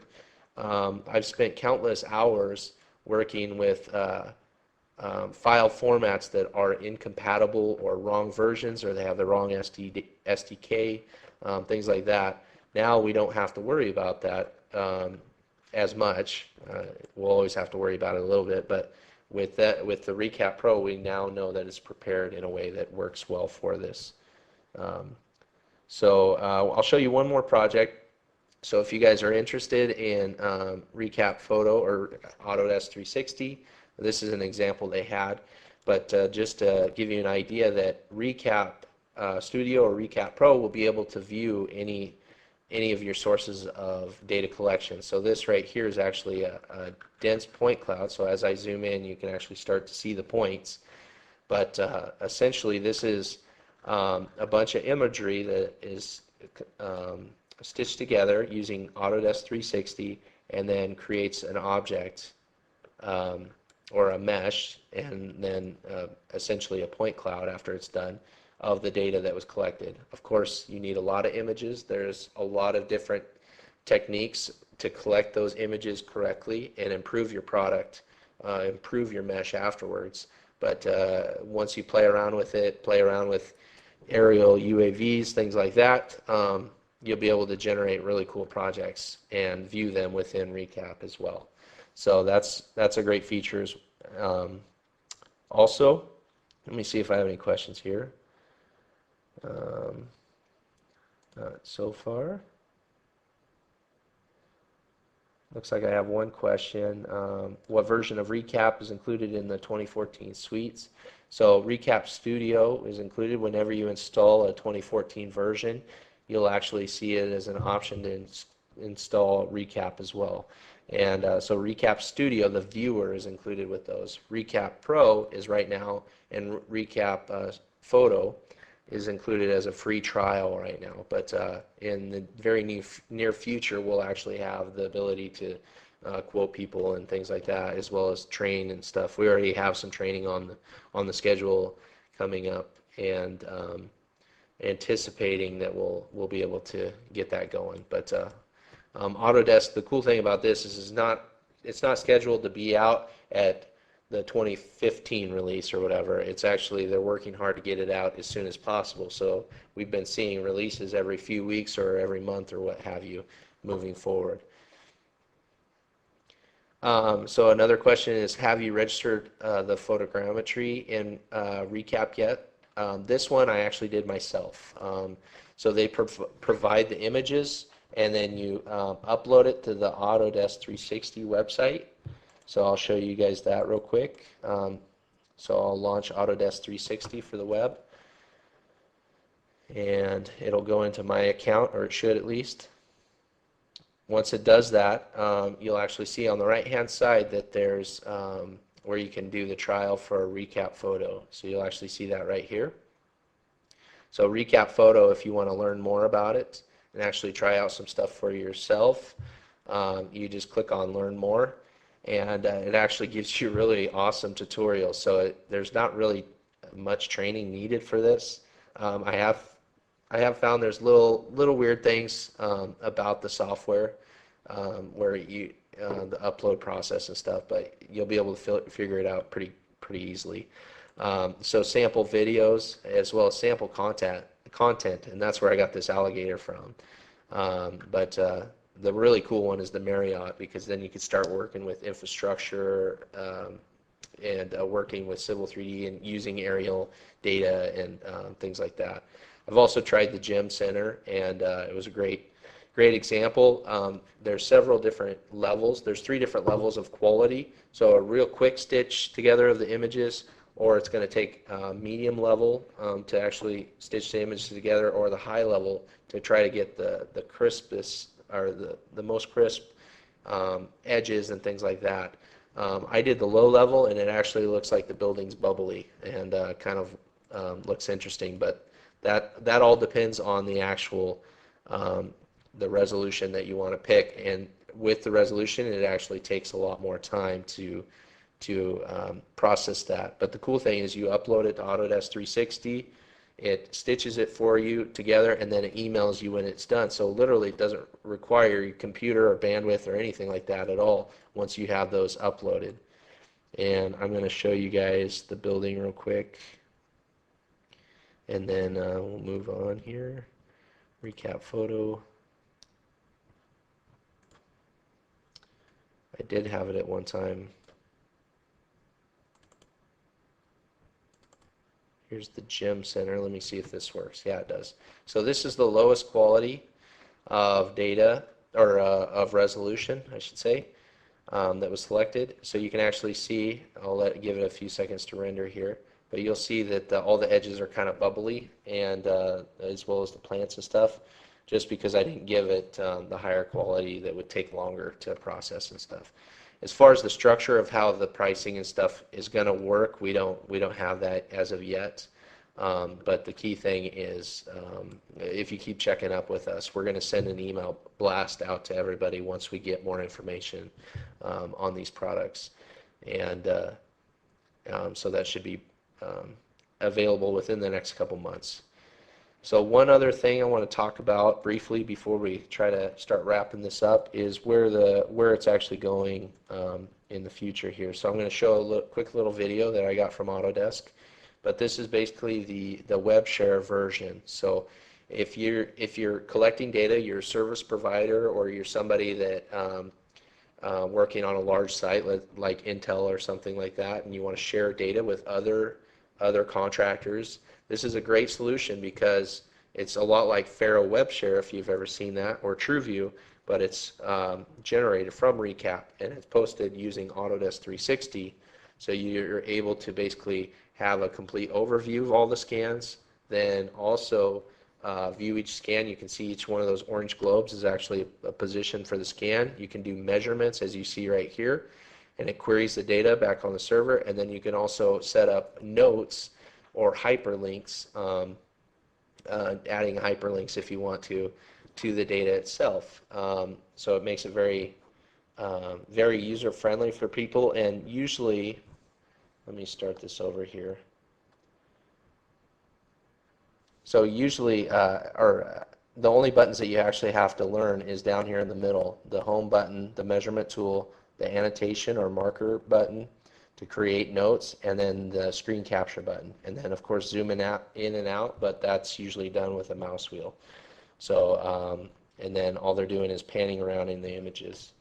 I've spent countless hours working with file formats that are incompatible or wrong versions, or they have the wrong SDK, things like that. Now we don't have to worry about that as much. We'll always have to worry about it a little bit, but with the Recap Pro, we now know that it's prepared in a way that works well for this. So I'll show you one more project. So if you guys are interested in Recap Photo or Autodesk 360, this is an example they had. But just to give you an idea that Recap Studio or Recap Pro will be able to view any of your sources of data collection. So this right here is actually a dense point cloud. So as I zoom in, you can actually start to see the points. But essentially, this is a bunch of imagery that is stitched together using Autodesk 360 and then creates an object or a mesh, and then essentially a point cloud after it's done of the data that was collected. Of course, you need a lot of images. There's a lot of different techniques to collect those images correctly and improve your product, improve your mesh afterwards. But once you play around with it, play around with aerial UAVs, things like that, you'll be able to generate really cool projects and view them within Recap as well. So that's a great feature. Also, let me see if I have any questions here. Not so far. Looks like I have one question. What version of Recap is included in the 2014 suites? So Recap Studio is included whenever you install a 2014 version. You'll actually see it as an option to install Recap as well. And so Recap Studio, the viewer, is included with those. Recap Pro is right now, and Recap Photo is included as a free trial right now. But in the very near future, we'll actually have the ability to quote people and things like that, as well as train and stuff. We already have some training on the schedule coming up, and anticipating that we'll be able to get that going. But Autodesk, the cool thing about this is it's not scheduled to be out at the 2015 release or whatever. It's actually, they're working hard to get it out as soon as possible. So we've been seeing releases every few weeks or every month or what have you moving forward. So another question is, have you registered the photogrammetry in Recap yet? This one I actually did myself. So they provide the images, and then you upload it to the Autodesk 360 website. So I'll show you guys that real quick. So I'll launch Autodesk 360 for the web, and it'll go into my account, or it should at least. Once it does that, you'll actually see on the right-hand side that there's where you can do the trial for a Recap Photo. So you'll actually see that right here. So Recap Photo, if you want to learn more about it and actually try out some stuff for yourself, you just click on Learn More, and it actually gives you really awesome tutorials. So there's not really much training needed for this. I have found there's little weird things about the software where the upload process and stuff, but you'll be able to figure it out pretty easily. So sample videos as well as sample content, and that's where I got this alligator from. But the really cool one is the Marriott, because then you can start working with infrastructure and working with Civil 3D and using aerial data and things like that. I've also tried the Gym Center, and it was a great example. There's several different levels. There's 3 different levels of quality. So a real quick stitch together of the images, or it's going to take medium level to actually stitch the images together, or the high level to try to get the crispest, or the most crisp edges and things like that. I did the low level, and it actually looks like the building's bubbly and kind of looks interesting, but that all depends on the actual the resolution that you want to pick, and with the resolution it actually takes a lot more time to process that. But the cool thing is you upload it to Autodesk 360, it stitches it for you together, and then it emails you when it's done. So literally it doesn't require your computer or bandwidth or anything like that at all once you have those uploaded. And I'm going to show you guys the building real quick, and then we'll move on here. Recap Photo. I did have it at one time. Here's the Gym Center. Let me see if this works. Yeah, it does. So this is the lowest quality of data, or of resolution, I should say, that was selected. So you can actually see, give it a few seconds to render here, but you'll see that all the edges are kind of bubbly, and as well as the plants and stuff, just because I didn't give it the higher quality that would take longer to process and stuff. As far as the structure of how the pricing and stuff is going to work, we don't have that as of yet. But the key thing is, if you keep checking up with us, we're going to send an email blast out to everybody once we get more information on these products, and so that should be available within the next couple months. So one other thing I want to talk about briefly before we try to start wrapping this up is where it's actually going in the future here. So I'm going to show a quick little video that I got from Autodesk, but this is basically the web share version. So if you're collecting data, you're a service provider, or you're somebody that working on a large site like Intel or something like that, and you want to share data with other contractors, this is a great solution because it's a lot like Faro Web Share, if you've ever seen that, or TrueView, but it's generated from Recap, and it's posted using Autodesk 360. So you're able to basically have a complete overview of all the scans, then also view each scan. You can see each one of those orange globes is actually a position for the scan. You can do measurements, as you see right here, and it queries the data back on the server, and then you can also set up notes or hyperlinks, adding hyperlinks if you want to the data itself. So it makes it very user-friendly for people, and usually, let me start this over here. So usually, the only buttons that you actually have to learn is down here in the middle, the home button, the measurement tool, the annotation or marker button to create notes, and then the screen capture button, and then of course zoom in and out, but that's usually done with a mouse wheel. So and then all they're doing is panning around in the images.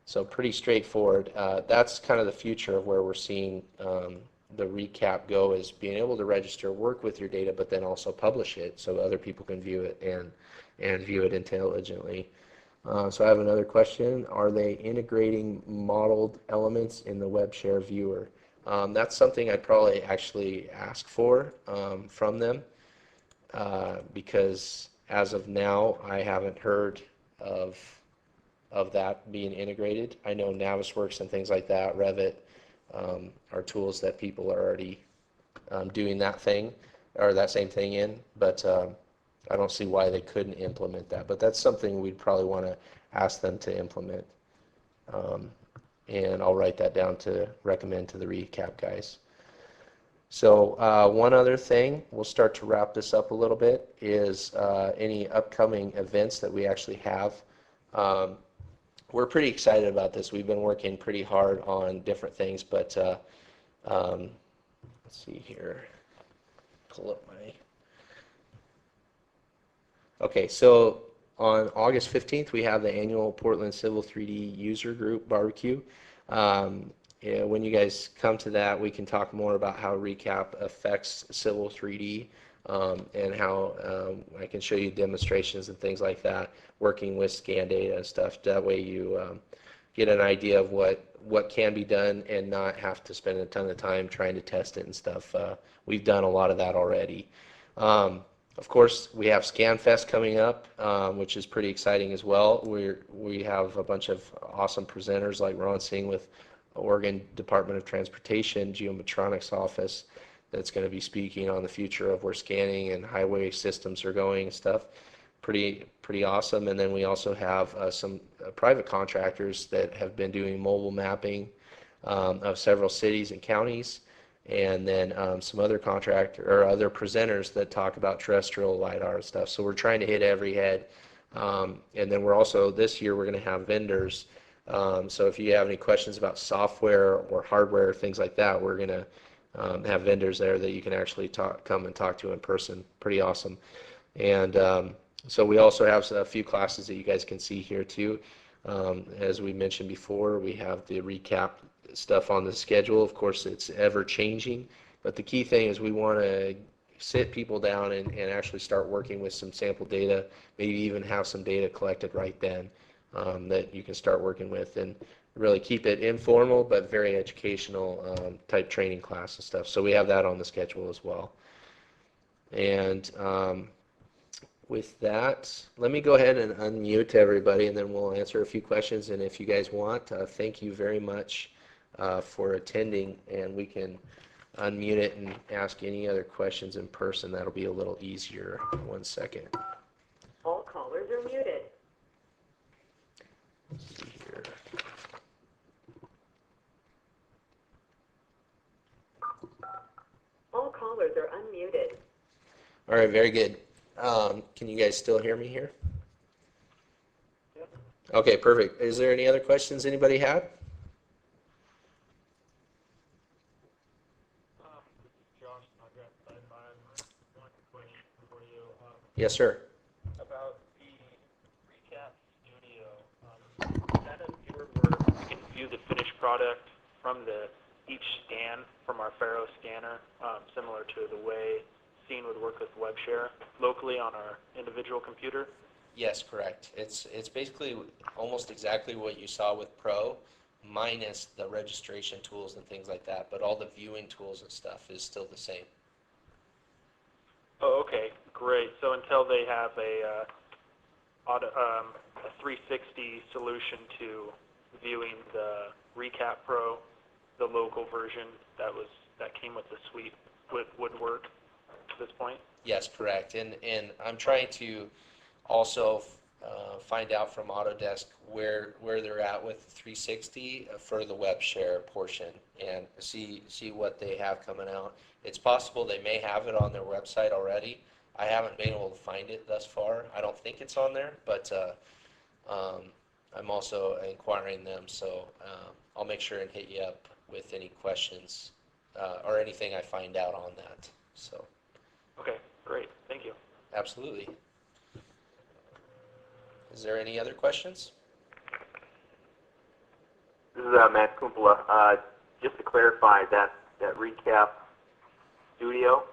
So pretty straightforward. That's kind of the future of where we're seeing the Recap go, is being able to register, work with your data, but then also publish it so other people can view it and view it intelligently. So I have another question. Are they integrating modeled elements in the web share viewer? That's something I'd probably actually ask for from them, because as of now I haven't heard of that being integrated. I know Navisworks and things like that, Revit, are tools that people are already doing that thing. or that same thing in, but I don't see why they couldn't implement that. But that's something we'd probably want to ask them to implement. Um, and I'll write that down to recommend to the recap guys. So one other thing, we'll start to wrap this up a little bit, is any upcoming events that we actually have. Um, we're pretty excited about this. We've been working pretty hard on different things, but let's see here. Pull up my. Okay, so on August 15th, we have the annual Portland Civil 3D User Group Barbecue. Yeah, when you guys come to that, we can talk more about how Recap affects Civil 3D and how I can show you demonstrations and things like that, working with scan data and stuff. That way you get an idea of what can be done and not have to spend a ton of time trying to test it and stuff. We've done a lot of that already. Of course, we have ScanFest coming up, which is pretty exciting as well. We have a bunch of awesome presenters like Ron Singh with Oregon Department of Transportation Geometronics Office that's going to be speaking on the future of where scanning and highway systems are going and stuff. Pretty awesome. And then we also have some private contractors that have been doing mobile mapping of several cities and counties, and then some other contractor or other presenters that talk about terrestrial LiDAR and stuff. So we're trying to hit every head. And then we're also, this year, we're going to have vendors. So if you have any questions about software or hardware, things like that, we're going to have vendors there that you can actually come and talk to in person. Pretty awesome. And so we also have a few classes that you guys can see here too. As we mentioned before, we have the recap stuff on the schedule. Of course, it's ever changing, but the key thing is we want to sit people down and actually start working with some sample data, maybe even have some data collected right then that you can start working with, and really keep it informal but very educational type training class and stuff. So we have that on the schedule as well. And with that, let me go ahead and unmute everybody, and then we'll answer a few questions. And if you guys want, thank you very much for attending, and we can unmute it and ask any other questions in person. That'll be a little easier. 1 second. All callers are muted. Let's see here. All callers are unmuted. All right, very good. Can you guys still hear me here? Yep. Okay, perfect. Is there any other questions anybody had? This is Josh. I've got one question for you. Yes, sir. About the recap studio. Is that a viewer where we can view the finished product from each scan from our Faro scanner, similar to the way Scene would work with WebShare locally on our individual computer? Yes, correct. It's basically almost exactly what you saw with Pro, minus the registration tools and things like that, but all the viewing tools and stuff is still the same. Oh, okay, great. So until they have a 360 solution to viewing the Recap Pro, the local version that came with the suite would work at this point? Yes, correct. And I'm trying to also find out from Autodesk where they're at with 360 for the web share portion, and see what they have coming out. It's possible they may have it on their website already. I haven't been able to find it thus far. I don't think it's on there, but I'm also inquiring them, so I'll make sure and hit you up with any questions or anything I find out on that. So. Okay, great. Thank you. Absolutely. Is there any other questions? This is Matt Kumpala. Just to clarify, that recap studio,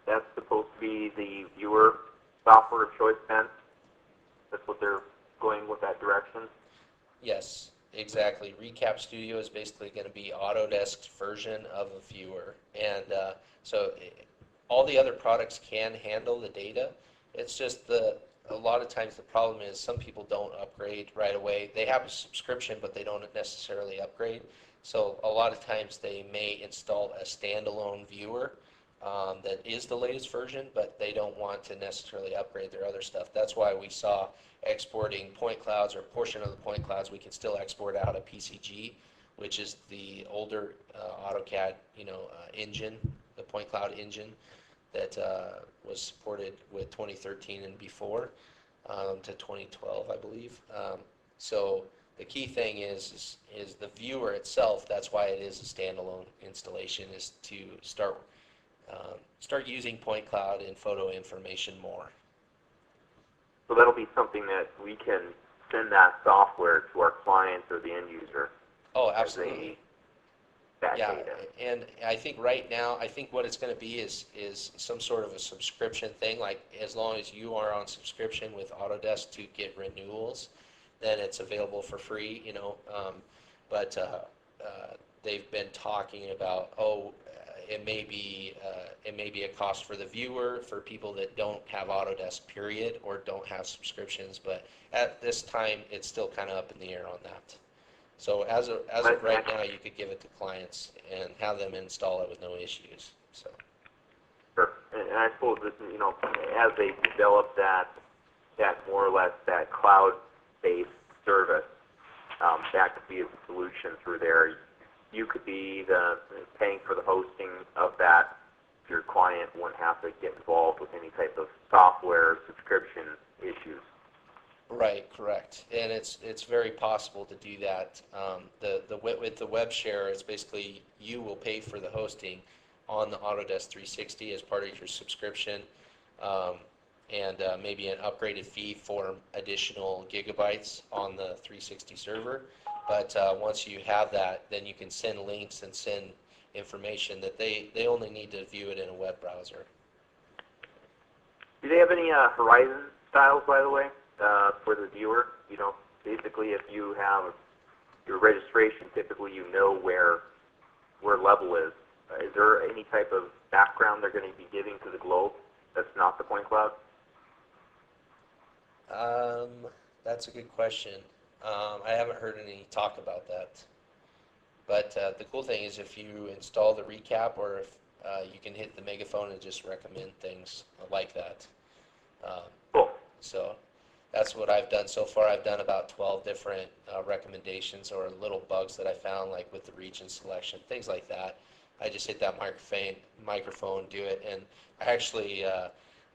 that's supposed to be the viewer software of choice, Ben? That's what they're going with, that direction? Yes, exactly. Recap Studio is basically going to be Autodesk's version of a viewer. And so all the other products can handle the data. It's just a lot of times the problem is some people don't upgrade right away. They have a subscription, but they don't necessarily upgrade. So a lot of times they may install a standalone viewer that is the latest version, but they don't want to necessarily upgrade their other stuff. That's why we saw exporting point clouds or a portion of the point clouds. We can still export out a PCG, which is the older AutoCAD, engine, the point cloud engine that was supported with 2013 and before to 2012, I believe. So the key thing is the viewer itself. That's why it is a standalone installation, is to start using point cloud and photo information more. So that'll be something that we can send that software to our clients or the end user. Oh, absolutely. That Yeah, data. and I think right now, I think what it's going to be is some sort of a subscription thing. Like as long as you are on subscription with Autodesk to get renewals, then it's available for free. But they've been talking about it may be a cost for the viewer for people that don't have Autodesk period or don't have subscriptions. But at this time, it's still kind of up in the air on that. So as of right now, you could give it to clients and have them install it with no issues. So. Sure. And I suppose that, as they develop that more or less that cloud-based service, that could be a solution through there. You could be paying for the hosting of that. Your client wouldn't have to get involved with any type of software subscription issues. Right, correct, and it's very possible to do that. With the web share, it's basically you will pay for the hosting on the Autodesk 360 as part of your subscription, and maybe an upgraded fee for additional gigabytes on the 360 server. But once you have that, then you can send links and send information that they only need to view it in a web browser. Do they have any Horizon styles, by the way? For the viewer, basically if you have your registration, typically where level is. Is there any type of background they're going to be giving to the globe that's not the point cloud? That's a good question. I haven't heard any talk about that. But the cool thing is if you install the recap, or if you can hit the megaphone and just recommend things like that. Cool. So that's what I've done so far. I've done about 12 different recommendations or little bugs that I found, like with the region selection, things like that. I just hit that microphone, do it, and I actually,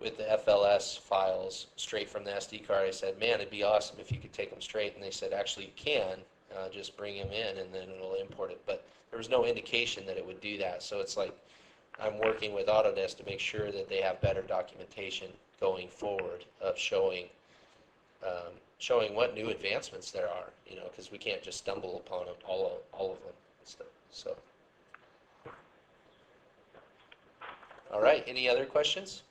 with the FLS files straight from the SD card, I said, man, it'd be awesome if you could take them straight, and they said, actually you can, just bring them in and then it'll import it. But there was no indication that it would do that, so it's like I'm working with Autodesk to make sure that they have better documentation going forward of showing what new advancements there are, because we can't just stumble upon them, all of them. So, all right, any other questions?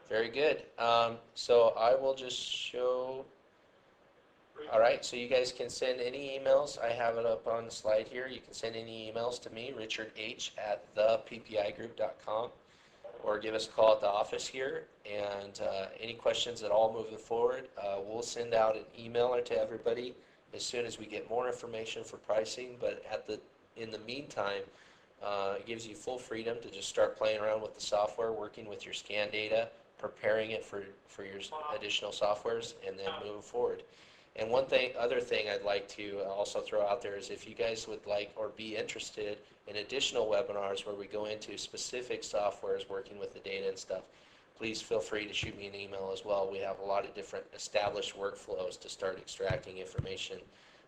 Very good. So I will just show. All right, so you guys can send any emails. I have it up on the slide here. You can send any emails to me, richardh@theppigroup.com, or give us a call at the office here. And any questions at all moving forward, we'll send out an email to everybody as soon as we get more information for pricing. But in the meantime, it gives you full freedom to just start playing around with the software, working with your scan data, preparing it for your additional softwares, and then moving forward. And other thing I'd like to also throw out there is if you guys would like or be interested in additional webinars where we go into specific softwares working with the data and stuff, please feel free to shoot me an email as well. We have a lot of different established workflows to start extracting information,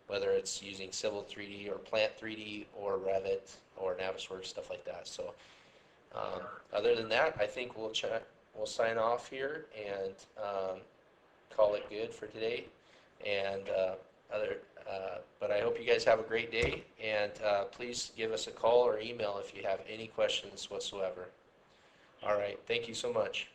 whether it's using Civil 3D or Plant 3D or Revit or Navisworks, stuff like that. So other than that, I think we'll sign off here and call it good for today. And but I hope you guys have a great day, and please give us a call or email if you have any questions whatsoever. All right, thank you so much.